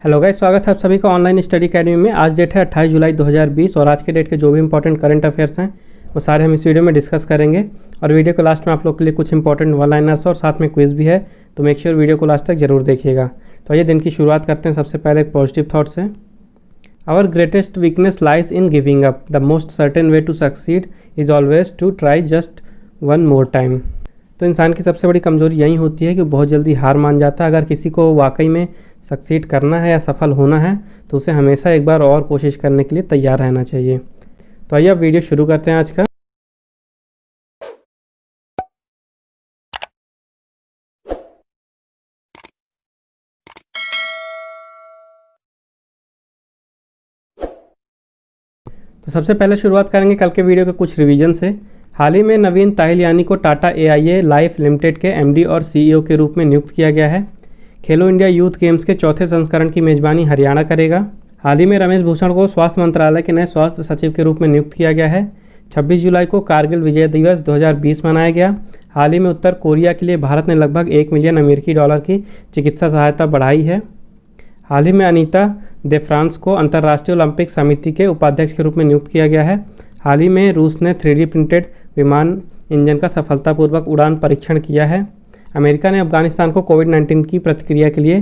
Hello guys, स्वागत है आप सभी का ऑनलाइन स्टडी अकेडमी में। आज डेट है 28 जुलाई 2020 और आज के डेट के जो भी इंपॉर्टेंट करंट अफेयर्स हैं वो सारे हम इस वीडियो में डिस्कस करेंगे। और वीडियो को लास्ट में आप लोग के लिए कुछ इंपॉर्टेंट वन लाइनर्स और साथ में क्विज भी है, तो मेक श्योर वीडियो को लास्ट तक जरूर देखिएगा। तो आइए दिन की शुरुआत करते हैं। सबसे पहले एक पॉजिटिव थाट से। Our greatest weakness lies in giving up, the most certain way to succeed is always to try just one more time. तो इंसान की सबसे बड़ी कमज़ोरी यही होती है कि बहुत जल्दी हार मान जाता है। अगर किसी को वाकई में सक्सीड करना है या सफल होना है तो उसे हमेशा एक बार और कोशिश करने के लिए तैयार रहना चाहिए। तो आइए अब वीडियो शुरू करते हैं आज का। तो सबसे पहले शुरुआत करेंगे कल के वीडियो के कुछ रिवीजन से। हाल ही में नवीन ताहिलियानी को टाटा AIA लाइफ लिमिटेड के MD और CEO के रूप में नियुक्त किया गया है। खेलो इंडिया यूथ गेम्स के चौथे संस्करण की मेजबानी हरियाणा करेगा। हाल ही में रमेश भूषण को स्वास्थ्य मंत्रालय के नए स्वास्थ्य सचिव के रूप में नियुक्त किया गया है। 26 जुलाई को कारगिल विजय दिवस 2020 मनाया गया। हाल ही में उत्तर कोरिया के लिए भारत ने लगभग $1 मिलियन की चिकित्सा सहायता बढ़ाई है। हाल ही में अनीता दे फ्रांस को अंतर्राष्ट्रीय ओलंपिक समिति के उपाध्यक्ष के रूप में नियुक्त किया गया है। हाल ही में रूस ने 3D प्रिंटेड विमान इंजन का सफलतापूर्वक उड़ान परीक्षण किया है। अमेरिका ने अफगानिस्तान को कोविड-19 की प्रतिक्रिया के लिए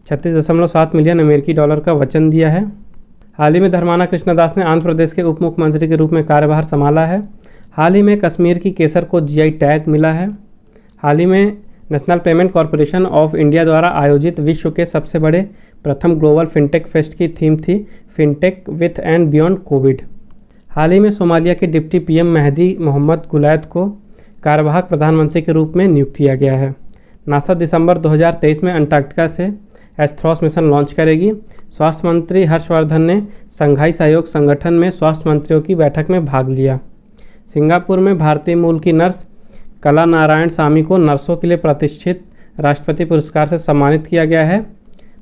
$36.7 मिलियन का वचन दिया है। हाल ही में धर्माना कृष्णदास ने आंध्र प्रदेश के उप मुख्यमंत्री के रूप में कार्यभार संभाला है। हाल ही में कश्मीर की केसर को GI टैग मिला है। हाल ही में National Payment Corporation of India द्वारा आयोजित विश्व के सबसे बड़े प्रथम ग्लोबल फिनटेक फेस्ट की थीम थी fintech with and beyond covid. हाल ही में सोमालिया के deputy PM Mahdi Mohamed Guled को कार्यवाहक प्रधानमंत्री के रूप में नियुक्त किया गया है। नासा दिसंबर 2023 में अंटार्कटिका से एस्थ्रोस मिशन लॉन्च करेगी। स्वास्थ्य मंत्री हर्षवर्धन ने संघाई सहयोग संगठन में स्वास्थ्य मंत्रियों की बैठक में भाग लिया। सिंगापुर में भारतीय मूल की नर्स कला नारायण स्वामी को नर्सों के लिए प्रतिष्ठित राष्ट्रपति पुरस्कार से सम्मानित किया गया है।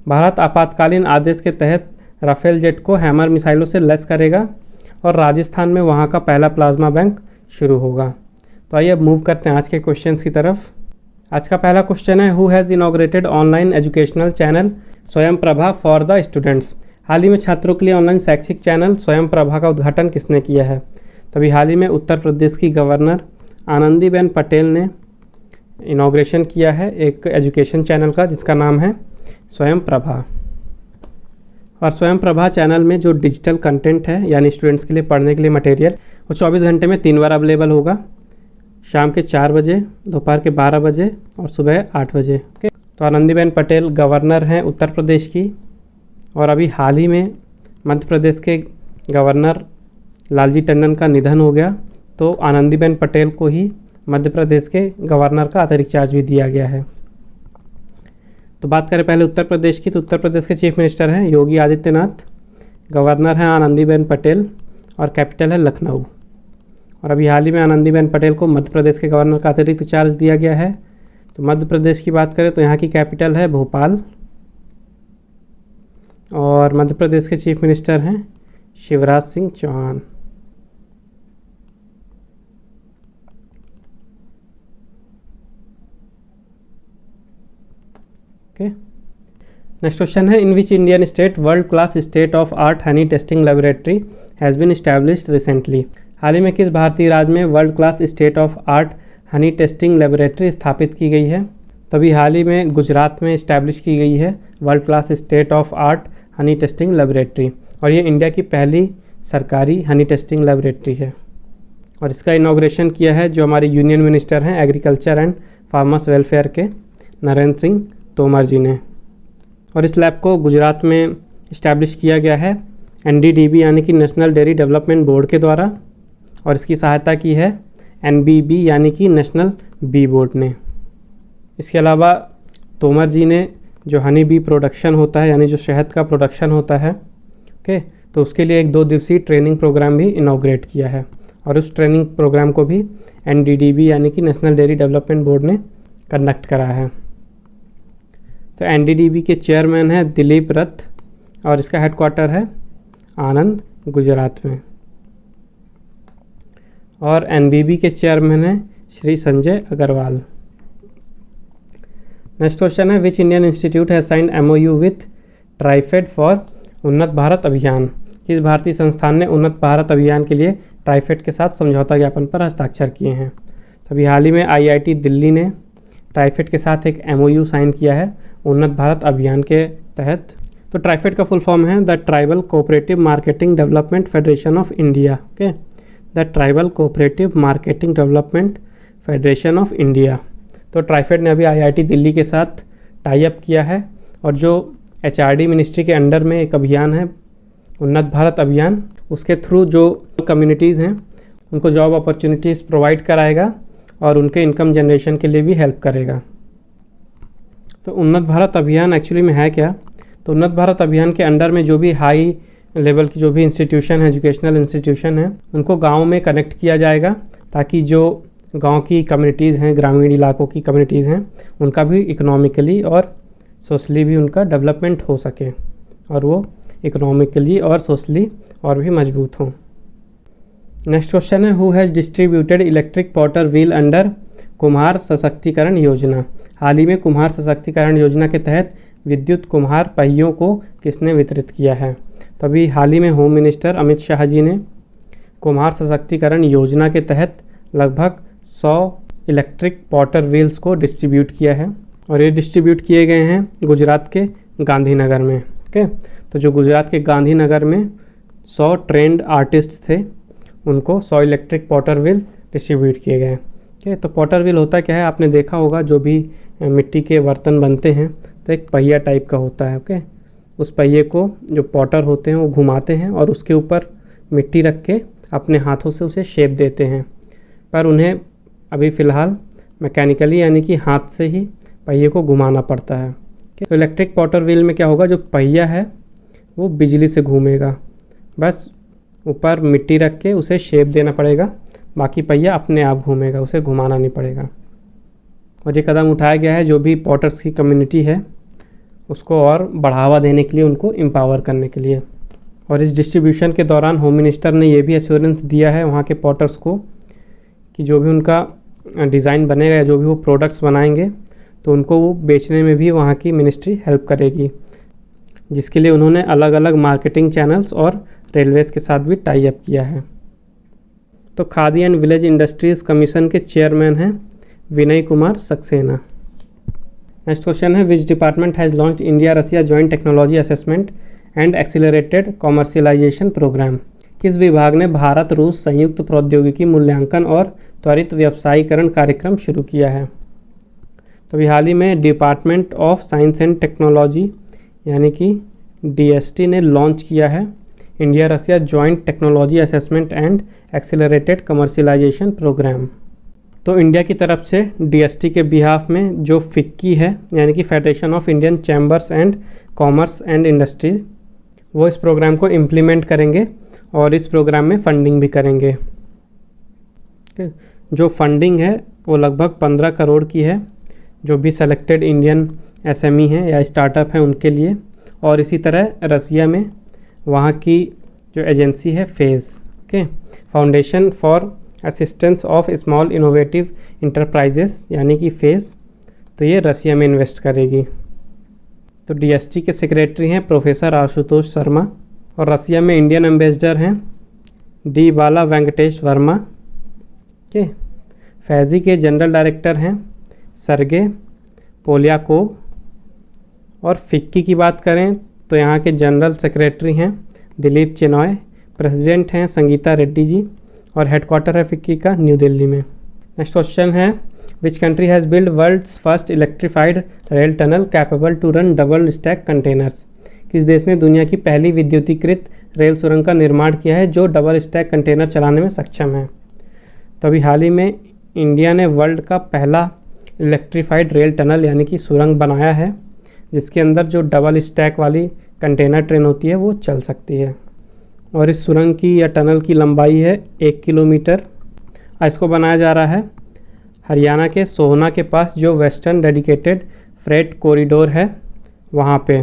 भारत आपातकालीन आदेश के तहत राफेल जेट को हैमर मिसाइलों से लैस करेगा और राजस्थान में वहां का पहला प्लाज्मा बैंक शुरू होगा। तो आइए अब मूव करते हैं आज के क्वेश्चंस की तरफ। आज का पहला क्वेश्चन है, who has inaugurated online educational channel स्वयं प्रभा फॉर द स्टूडेंट्स। हाल ही में छात्रों के लिए ऑनलाइन शैक्षिक चैनल स्वयं प्रभा का उद्घाटन किसने किया है? तभी हाल ही में उत्तर प्रदेश की गवर्नर आनंदीबेन पटेल ने इनॉग्रेशन किया है एक एजुकेशन चैनल का जिसका नाम है स्वयं प्रभा। और स्वयं प्रभा चैनल में जो डिजिटल कंटेंट है यानी स्टूडेंट्स के लिए पढ़ने के लिए मटेरियल वो 24 घंटे में 3 बार अवेलेबल होगा, शाम के 4 बजे, दोपहर के 12 बजे और सुबह 8 बजे। ओके, तो आनंदीबेन पटेल गवर्नर हैं उत्तर प्रदेश की। और अभी हाल ही में मध्य प्रदेश के गवर्नर लालजी टंडन का निधन हो गया, तो आनंदीबेन पटेल को ही मध्य प्रदेश के गवर्नर का अतिरिक्त चार्ज भी दिया गया है। तो बात करें पहले उत्तर प्रदेश की, तो उत्तर प्रदेश के चीफ मिनिस्टर हैं योगी आदित्यनाथ, गवर्नर हैं आनंदीबेन पटेल और कैपिटल है लखनऊ। और अभी हाल ही में आनंदीबेन पटेल को मध्य प्रदेश के गवर्नर का अतिरिक्त चार्ज दिया गया है। तो मध्य प्रदेश की बात करें तो यहाँ की कैपिटल है भोपाल और मध्य प्रदेश के चीफ मिनिस्टर हैं शिवराज सिंह चौहान। नेक्स्ट क्वेश्चन है, in which Indian state world class state of art honey testing laboratory has been established recently. हाल ही में किस भारतीय राज्य में world class state of art honey testing laboratory स्थापित की गई है? तभी हाल ही में गुजरात में इस्टेब्लिश की गई है world class state of art honey testing laboratory और ये इंडिया की पहली सरकारी हनी टेस्टिंग लेबोरेटरी है। और इसका इनॉग्रेशन किया है जो हमारे यूनियन मिनिस्टर हैं एग्रीकल्चर एंड फार्मर्स वेलफेयर के नरेंद्र सिंह तोमर जी ने। और इस लैब को गुजरात में इस्टेब्लिश किया गया है NDDB यानी कि नेशनल डेयरी डेवलपमेंट बोर्ड के द्वारा और इसकी सहायता की है NBB यानी कि नेशनल बी बोर्ड ने। इसके अलावा तोमर जी ने जो हनी बी प्रोडक्शन होता है यानी जो शहद का प्रोडक्शन होता है, ओके, तो उसके लिए एक 2 दिवसीय ट्रेनिंग प्रोग्राम भी इनॉग्रेट किया है और उस ट्रेनिंग प्रोग्राम को भी NDDB यानी कि नेशनल डेयरी डेवलपमेंट बोर्ड ने कंडक्ट करा है। तो NDDB के चेयरमैन है दिलीप रथ और इसका हेडक्वार्टर है आनंद गुजरात में। और NBB के चेयरमैन है श्री संजय अग्रवाल। नेक्स्ट क्वेश्चन है, which Indian institute has signed MOU with TRIFED for उन्नत भारत अभियान। किस भारतीय संस्थान ने उन्नत भारत अभियान के लिए ट्राइफेड के साथ समझौता ज्ञापन पर हस्ताक्षर किए हैं? अभी हाल ही में आईआईटी दिल्ली ने ट्राइफेड के साथ एक एमओयू साइन किया है उन्नत भारत अभियान के तहत। तो ट्राइफेड का फुल फॉर्म है the tribal cooperative marketing development federation of India. Okay, the tribal cooperative marketing development federation of India. तो ट्राइफेड ने अभी आईआईटी दिल्ली के साथ टाई अप किया है और जो एचआरडी मिनिस्ट्री के अंडर में एक अभियान है उन्नत भारत अभियान, उसके थ्रू जो कम्युनिटीज़ हैं उनको जॉब अपॉर्चुनिटीज़ प्रोवाइड कराएगा और उनके इनकम जनरेशन के लिए भी हेल्प करेगा। तो उन्नत भारत अभियान एक्चुअली में है क्या? तो उन्नत भारत अभियान के अंडर में जो भी हाई लेवल की जो भी इंस्टीट्यूशन है, एजुकेशनल इंस्टीट्यूशन है, उनको गाँव में कनेक्ट किया जाएगा ताकि जो गांव की कम्युनिटीज़ हैं, ग्रामीण इलाकों की कम्युनिटीज़ हैं, उनका भी इकोनॉमिकली और सोशली भी उनका डेवलपमेंट हो सके और वो इकोनॉमिकली और सोशली और भी मजबूत हों। नेक्स्ट क्वेश्चन है, who has distributed electric Potter wheel under कुम्हार सशक्तिकरण योजना। हाल ही में कुम्हार सशक्तिकरण योजना के तहत विद्युत कुम्हार पहियों को किसने वितरित किया है? तो अभी हाल ही में होम मिनिस्टर अमित शाह जी ने कुम्हार सशक्तिकरण योजना के तहत लगभग 100 इलेक्ट्रिक पॉटर व्हील्स को डिस्ट्रीब्यूट किया है और ये डिस्ट्रीब्यूट किए गए हैं गुजरात के गांधीनगर में। ओके, तो जो गुजरात के गांधीनगर में 100 ट्रेंड आर्टिस्ट थे उनको 100 इलेक्ट्रिक पॉटर व्हील डिस्ट्रीब्यूट किए गए। ओके, तो पॉटर व्हील होता क्या है? आपने देखा होगा जो भी मिट्टी के बर्तन बनते हैं तो एक पहिया टाइप का होता है। ओके, उस पहिए को जो पॉटर होते हैं वो घुमाते हैं और उसके ऊपर मिट्टी रख के अपने हाथों से उसे शेप देते हैं, पर उन्हें अभी फ़िलहाल मैकेनिकली यानी कि हाथ से ही पहिए को घुमाना पड़ता है। तो इलेक्ट्रिक पॉटर व्हील में क्या होगा, जो पहिया है वो बिजली से घूमेगा, बस ऊपर मिट्टी रख के उसे शेप देना पड़ेगा, बाकी पहिया अपने आप घूमेगा, उसे घुमाना नहीं पड़ेगा। और ये कदम उठाया गया है जो भी पॉटर्स की कम्युनिटी है उसको और बढ़ावा देने के लिए, उनको एम्पावर करने के लिए। और इस डिस्ट्रीब्यूशन के दौरान होम मिनिस्टर ने ये भी एश्योरेंस दिया है वहाँ के पॉटर्स को कि जो भी उनका डिज़ाइन बनेगा या जो भी वो प्रोडक्ट्स बनाएंगे तो उनको वो बेचने में भी वहाँ की मिनिस्ट्री हेल्प करेगी, जिसके लिए उन्होंने अलग अलग मार्केटिंग चैनल्स और रेलवेज़ के साथ भी टाई अप किया है। तो Khadi and village industries commission के चेयरमैन हैं विनय कुमार सक्सेना। नेक्स्ट क्वेश्चन है, which department has launch India Russia joint technology assessment and accelerated commercialisation programme. किस विभाग ने भारत रूस संयुक्त प्रौद्योगिकी मूल्यांकन और त्वरित व्यवसायीकरण कार्यक्रम शुरू किया है? तो अभी हाल ही में department of science and technology यानी कि डीएसटी ने लॉन्च किया है India Russia joint technology assessment and accelerated commercialisation programme. तो इंडिया की तरफ से डीएसटी के बिहाफ में जो फिक्की है यानी कि federation of Indian chambers and commerce and industries, वो इस प्रोग्राम को इम्प्लीमेंट करेंगे और इस प्रोग्राम में फंडिंग भी करेंगे। जो फंडिंग है वो लगभग 15 करोड़ की है जो भी सेलेक्टेड इंडियन एसएमई हैं या स्टार्टअप हैं उनके लिए। और इसी तरह रसिया में वहाँ की जो एजेंसी है phase, okay, foundation for assistance of small innovative enterprises यानी कि फेज़, तो ये रसिया में इन्वेस्ट करेगी। तो डीएसटी के सेक्रेटरी हैं प्रोफेसर आशुतोष शर्मा और रसिया में इंडियन एम्बेसडर हैं डी बाला वेंकटेश वर्मा के। फैज़ी के जनरल डायरेक्टर हैं सरगे पोलियाकोव। और फिक्की की बात करें तो यहाँ के जनरल सेक्रेटरी हैं दिलीप चेनॉय, प्रेसिडेंट हैं संगीता रेड्डी जी और हेडक्वार्टर है फिक्की का न्यू दिल्ली में। नेक्स्ट क्वेश्चन है, which country has build world's first electrified rail tunnel capable to run double stack containers. किस देश ने दुनिया की पहली विद्युतीकृत रेल सुरंग का निर्माण किया है जो डबल स्टैक कंटेनर चलाने में सक्षम है? तो अभी हाल ही में इंडिया ने वर्ल्ड का पहला इलेक्ट्रीफाइड रेल टनल यानी कि सुरंग बनाया है जिसके अंदर जो डबल स्टैक वाली कंटेनर ट्रेन होती है वो चल सकती है। और इस सुरंग की या टनल की लंबाई है 1 किलोमीटर। इसको बनाया जा रहा है हरियाणा के सोहना के पास जो वेस्टर्न डेडिकेटेड फ्रेट कॉरिडोर है वहाँ पे,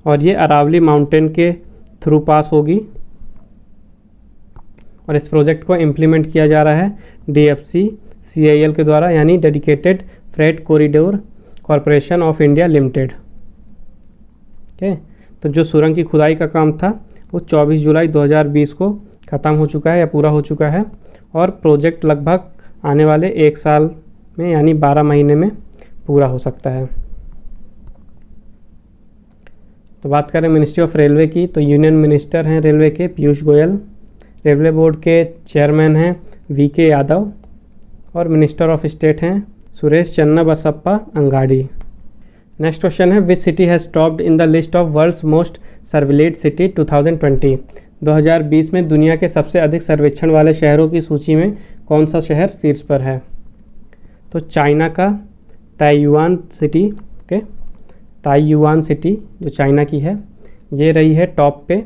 और ये अरावली माउंटेन के थ्रू पास होगी। और इस प्रोजेक्ट को इम्प्लीमेंट किया जा रहा है DFC CIL के द्वारा यानी dedicated freight corridor corporation of India limited. Okay, तो जो सुरंग की खुदाई का काम था वो 24 जुलाई 2020 को ख़त्म हो चुका है या पूरा हो चुका है, और प्रोजेक्ट लगभग आने वाले 1 साल में यानी 12 महीने में पूरा हो सकता है। तो बात करें मिनिस्ट्री ऑफ रेलवे की, तो यूनियन मिनिस्टर हैं रेलवे के पीयूष गोयल, रेलवे बोर्ड के चेयरमैन हैं वीके यादव, और मिनिस्टर ऑफ स्टेट हैं सुरेश चन्नाबसप्पा अंगाडी। नेक्स्ट क्वेश्चन है which city has topped in the list of world's most surveilled city 2020। 2020 में दुनिया के सबसे अधिक सर्वेक्षण वाले शहरों की सूची में कौन सा शहर शीर्ष पर है? तो चाइना का Taiyuan city, okay, Taiyuan city जो चाइना की है ये रही है टॉप पे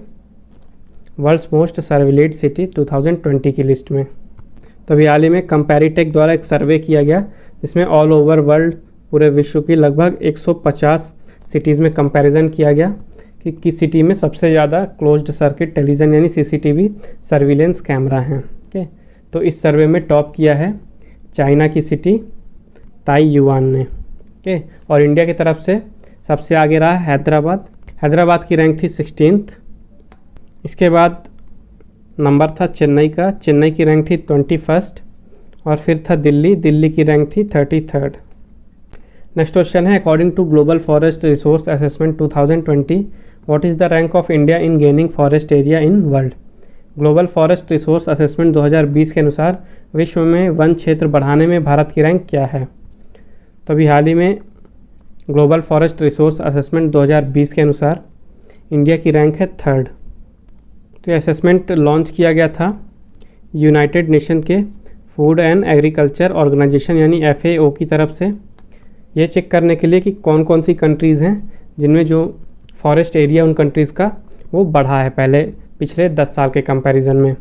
वर्ल्ड्स मोस्ट सर्विलेड सिटी 2020 की लिस्ट में। तो अभी हाल ही में कंपैरिटेक द्वारा एक सर्वे किया गया जिसमें ऑल ओवर वर्ल्ड पूरे विश्व की लगभग 150 सिटीज़ में कंपैरिजन किया गया कि किस सिटी में सबसे ज़्यादा क्लोज्ड सर्किट टेलीविज़न यानी सीसीटीवी सर्विलेंस कैमरा हैं। ओके, तो इस सर्वे में टॉप किया है चाइना की सिटी ताइयुआन ने। ओके, और इंडिया की तरफ से सबसे आगे रहा हैदराबाद। हैदराबाद की रैंक थी 16th। इसके बाद नंबर था चेन्नई का, चेन्नई की रैंक थी 21st, और फिर था दिल्ली, दिल्ली की रैंक थी 33rd। नेक्स्ट क्वेश्चन है according to global forest resource assessment 2020 what is the rank of India in gaining forest area in world. Global forest resource assessment 2020 के अनुसार विश्व में वन क्षेत्र बढ़ाने में भारत की रैंक क्या है? तो अभी हाल ही में ग्लोबल फॉरेस्ट रिसोर्स असेसमेंट 2020 के अनुसार इंडिया की रैंक है 3rd। तो ये असेसमेंट लॉन्च किया गया था यूनाइटेड नेशन के फूड एंड एग्रीकल्चर ऑर्गेनाइजेशन यानी FAO की तरफ से, ये चेक करने के लिए कि कौन कौन सी कंट्रीज़ हैं जिनमें जो फॉरेस्ट एरिया उन कंट्रीज़ का वो बढ़ा है पिछले 10 साल के कंपैरिजन में।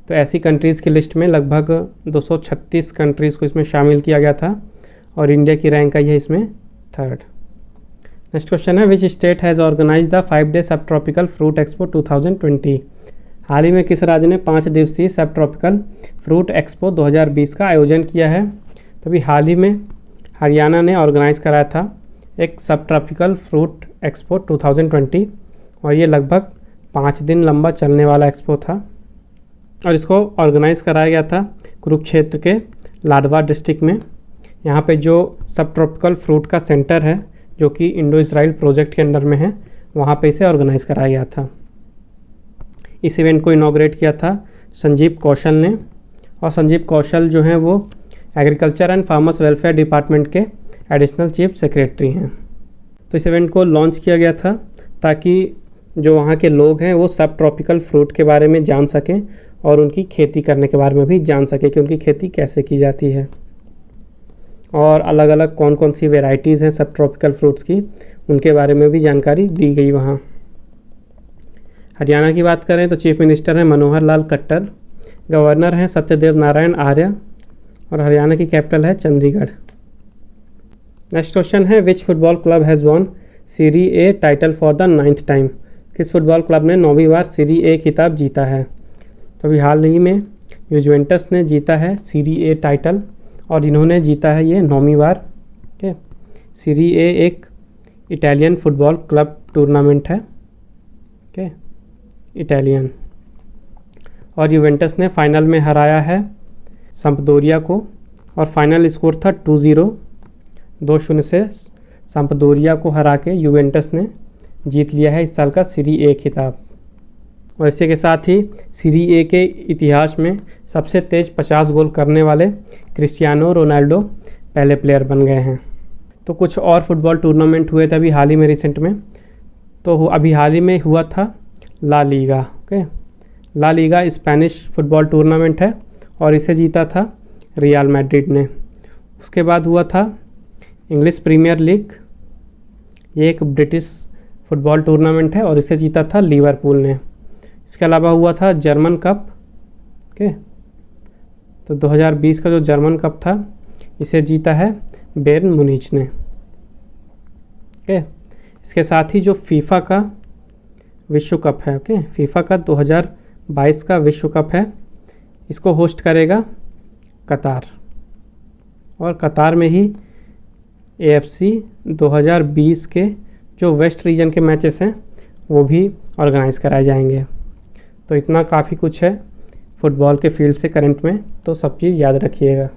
तो ऐसी कंट्रीज़ की लिस्ट में लगभग 236 कंट्रीज़ को इसमें शामिल किया गया था और इंडिया की रैंक आई है इसमें 3rd। नेक्स्ट क्वेश्चन है which state has organise the 5-day subtropical fruit expo 2020। हाल ही में किस राज्य ने 5 दिवसीय सब ट्रॉपिकल फ्रूट एक्सपो 2020 का आयोजन किया है? तो अभी हाल ही में हरियाणा ने ऑर्गेनाइज़ कराया था एक सब ट्रॉपिकल फ्रूट एक्सपो 2020, और ये लगभग 5 दिन लंबा चलने वाला एक्सपो था, और इसको ऑर्गेनाइज़ कराया गया था कुरुक्षेत्र के लाडवा डिस्ट्रिक्ट में। यहाँ पे जो सब ट्रॉपिकल फ्रूट का सेंटर है जो कि इंडो इसराइल प्रोजेक्ट के अंडर में है, वहाँ पे इसे ऑर्गेनाइज़ कराया गया था। इस इवेंट को इनॉग्रेट किया था संजीव कौशल ने, और संजीव कौशल जो हैं वो agriculture and farmers welfare department के एडिशनल चीफ सेक्रेटरी हैं। तो इस इवेंट को लॉन्च किया गया था ताकि जो वहाँ के लोग हैं वो सब ट्रॉपिकल फ्रूट के बारे में जान सकें और उनकी खेती करने के बारे में भी जान सकें कि उनकी खेती कैसे की जाती है, और अलग अलग कौन कौन सी वेराइटीज़ हैं सब ट्रॉपिकल फ्रूट्स की उनके बारे में भी जानकारी दी गई वहाँ। हरियाणा की बात करें तो चीफ मिनिस्टर हैं मनोहर लाल खट्टर, गवर्नर हैं सत्यदेव नारायण आर्य, और हरियाणा की कैपिटल है चंडीगढ़। नेक्स्ट क्वेश्चन है which football club has won Serie A title for the 9th time. किस फुटबॉल क्लब ने 9वीं बार सीरी ए खिताब जीता है? तो अभी हाल ही में यूवेंटस ने जीता है सीरी ए टाइटल, और इन्होंने जीता है ये 9वीं बार। ठीक है, सीरी ए एक इटालियन फुटबॉल क्लब टूर्नामेंट है, ओके, इटालियन, और यूवेंटस ने फाइनल में हराया है संपदोरिया को, और फाइनल स्कोर था 2-0 से संपदोरिया को हरा के यूवेंटस ने जीत लिया है इस साल का सीरी ए खिताब। और इसी के साथ ही सीरी ए के इतिहास में सबसे तेज़ 50 गोल करने वाले क्रिस्टियानो रोनाल्डो पहले प्लेयर बन गए हैं। तो कुछ और फुटबॉल टूर्नामेंट हुए थे अभी हाल ही में रिसेंट में, तो अभी हाल ही में हुआ था La Liga. Okay, La Liga Spanish football tournament है और इसे जीता था रियल मैड्रिड ने। उसके बाद हुआ था इंग्लिश प्रीमियर लीग, ये एक ब्रिटिश फुटबॉल टूर्नामेंट है और इसे जीता था लिवरपूल ने। इसके अलावा हुआ था जर्मन कप। ओके, तो 2020 का जो जर्मन कप था इसे जीता है बायर्न म्यूनिच ने। ओके, इसके साथ ही जो फीफा का विश्व कप है, ओके, फीफा का 2022 का विश्व कप है, इसको होस्ट करेगा कतार, और कतार में ही AFC 2020 के जो वेस्ट रीजन के मैचेस हैं वो भी ऑर्गेनाइज़ कराए जाएंगे। तो इतना काफ़ी कुछ है फुटबॉल के फील्ड से करंट में, तो सब चीज़ याद रखिएगा।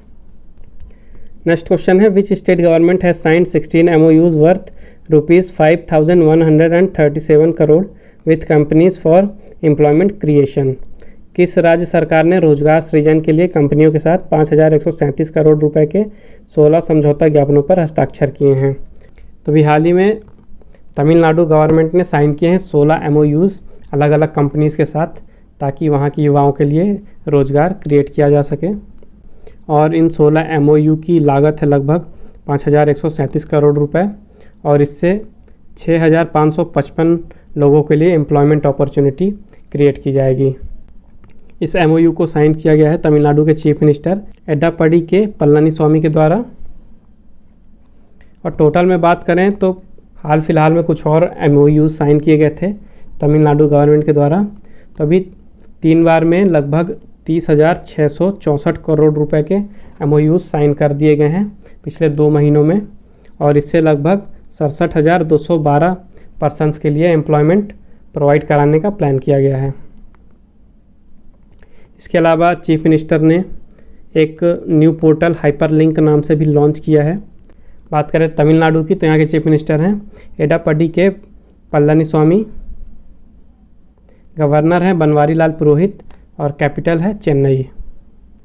नेक्स्ट क्वेश्चन है, which state government has signed 16 MOUs worth ₹5,137 crore with companies for employment creation. किस राज्य सरकार ने रोजगार सृजन के लिए कंपनियों के साथ 5,137 करोड़ रुपए के 16 समझौता ज्ञापनों पर हस्ताक्षर किए हैं? तो अभी हाल ही में तमिलनाडु गवर्नमेंट ने साइन किए हैं 16 MOUs अलग अलग कंपनीज़ के साथ, ताकि वहाँ के युवाओं के लिए रोज़गार क्रिएट किया जा सके। और इन 16 MOU की लागत है लगभग 5,137 करोड़ रुपए, और इससे 6,555 लोगों के लिए एम्प्लॉयमेंट अपॉर्चुनिटी क्रिएट की जाएगी। इस MOU को साइन किया गया है तमिलनाडु के चीफ मिनिस्टर एड्डापडी के पलनीस्वामी के द्वारा। और टोटल में बात करें तो हाल फिलहाल में कुछ और MOU साइन किए गए थे तमिलनाडु गवर्नमेंट के द्वारा। तो अभी 3 बार में लगभग 30,664 करोड़ रुपए के MOU साइन कर दिए गए हैं पिछले 2 महीनों में, और इससे लगभग 67,212 पर्सन्स के लिए एम्प्लॉयमेंट प्रोवाइड कराने का प्लान किया गया है। इसके अलावा चीफ मिनिस्टर ने एक न्यू पोर्टल हाइपरलिंक नाम से भी लॉन्च किया है। बात करें तमिलनाडु की, तो यहाँ के चीफ मिनिस्टर हैं एड्डापडी के पलनीस्वामी, गवर्नर हैं बनवारी लाल पुरोहित, और कैपिटल है चेन्नई।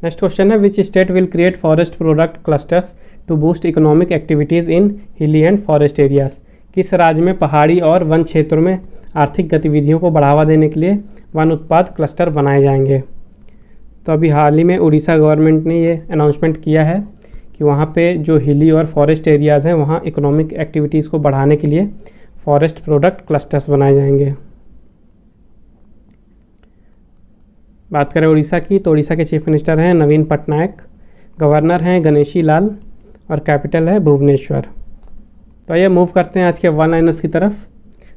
नेक्स्ट क्वेश्चन है, which state will create forest product clusters to boost economic activities in hilly and forest areas. किस राज्य में पहाड़ी और वन क्षेत्रों में आर्थिक गतिविधियों को बढ़ावा देने के लिए वन उत्पाद क्लस्टर बनाए जाएंगे? तो अभी हाल ही में उड़ीसा गवर्नमेंट ने ये अनाउंसमेंट किया है कि वहाँ पे जो हिली और फॉरेस्ट एरियाज़ हैं वहाँ इकोनॉमिक एक्टिविटीज़ को बढ़ाने के लिए फॉरेस्ट प्रोडक्ट क्लस्टर्स बनाए जाएंगे। बात करें उड़ीसा की, तो उड़ीसा के चीफ मिनिस्टर हैं नवीन पटनायक, गवर्नर हैं गणेशी लाल, और कैपिटल है भुवनेश्वर। तो आइए मूव करते हैं आज के वन लाइनर्स की तरफ।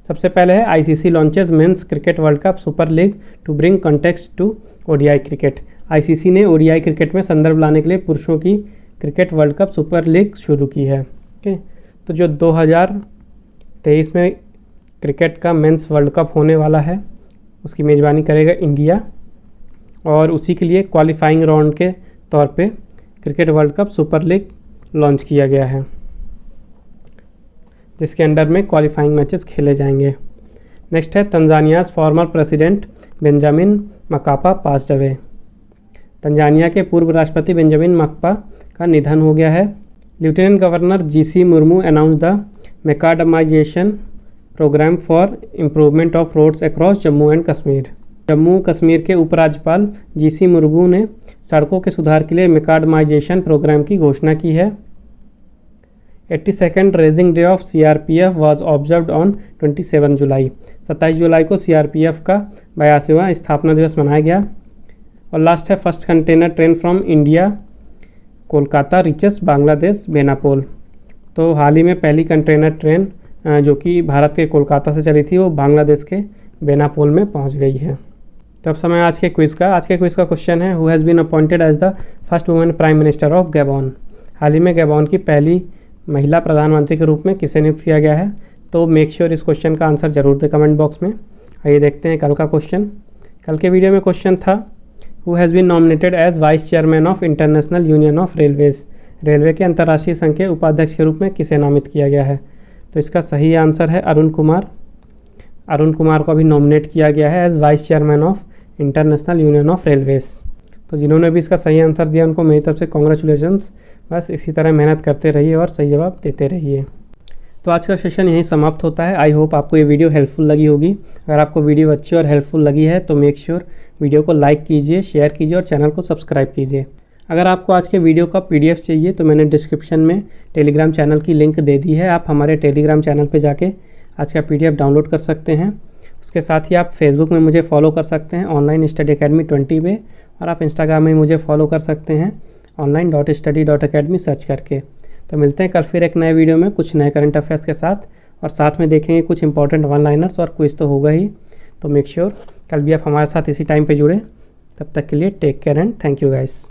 सबसे पहले है, ICC launches men's cricket world cup super league to bring context to ODI cricket. ICC ने ODI क्रिकेट में संदर्भ लाने के लिए पुरुषों की cricket world cup super league शुरू की है। ओके, तो जो 2023 में क्रिकेट का मेंस वर्ल्ड कप होने वाला है उसकी मेज़बानी करेगा इंडिया, और उसी के लिए क्वालिफाइंग राउंड के तौर पे cricket world cup super league launch किया गया है, जिसके अंडर में क्वालिफाइंग मैचेस खेले जाएंगे। नेक्स्ट है, Tanzania's former president Benjamin Mkapa passed away. Tanzania के पूर्व राष्ट्रपति बेंजामिन मकापा का निधन हो गया है। Lieutenant governor GC Murmu announce the macadamisation programme for improvement of roads across Jammu and Kashmir. Jammu Kashmir के उपराज्यपाल GC मुर्मू ने सड़कों के सुधार के लिए मैकाडमाइजेशन प्रोग्राम की घोषणा की है। 82nd raising day of CRPF was observed on 27 जुलाई। 27 जुलाई को CRPF का 82वां स्थापना दिवस मनाया गया। और लास्ट है, first container train from India Kolkata reaches Bangladesh Benapole. तो हाल ही में पहली कंटेनर ट्रेन जो कि भारत के कोलकाता से चली थी वो बांग्लादेश के बेनापोल में पहुंच गई है। तो अब समय आज के क्विज़ का। आज के क्विज़ का क्वेश्चन है, who has been appointed as the first women prime minister of Gabon. हाल ही में गैबॉन की पहली महिला प्रधानमंत्री के रूप में किसे नियुक्त किया गया है? तो मेक श्योर इस क्वेश्चन का आंसर जरूर दें कमेंट बॉक्स में। आइए देखते हैं कल का क्वेश्चन। कल के वीडियो में क्वेश्चन था, who has been nominated as vice chairman of international union of railways. Railway के अंतर्राष्ट्रीय संघ के उपाध्यक्ष के रूप में किसे नामित किया गया है? तो इसका सही आंसर है अरुण कुमार। अरुण कुमार को अभी नॉमिनेट किया गया है as vice chairman of international union of railways. तो जिन्होंने भी इसका सही आंसर दिया उनको मेरी तरफ से कॉन्ग्रेचुलेशंस। बस इसी तरह मेहनत करते रहिए और सही जवाब देते रहिए। तो आज का सेशन यहीं समाप्त होता है। आई होप आपको ये वीडियो हेल्पफुल लगी होगी। अगर आपको वीडियो अच्छी और हेल्पफुल लगी है तो मेक श्योर वीडियो को लाइक कीजिए, शेयर कीजिए और चैनल को सब्सक्राइब कीजिए। अगर आपको आज के वीडियो का PDF चाहिए तो मैंने डिस्क्रिप्शन में टेलीग्राम चैनल की लिंक दे दी है। आप हमारे टेलीग्राम चैनल पर जाके आज का PDF डाउनलोड कर सकते हैं। उसके साथ ही आप फेसबुक में मुझे फॉलो कर सकते हैं ऑनलाइन स्टडी अकेडमी 20 पे, और आप इंस्टाग्राम में मुझे फॉलो कर सकते हैं online.study.academy सर्च करके। तो मिलते हैं कल फिर एक नए वीडियो में कुछ नए करंट अफेयर्स के साथ, और साथ में देखेंगे कुछ इंपॉर्टेंट वन लाइनर्स और क्विज तो होगा ही। तो मेक श्योर कल भी आप हमारे साथ इसी टाइम पे जुड़े। तब तक के लिए take care and thank you guys.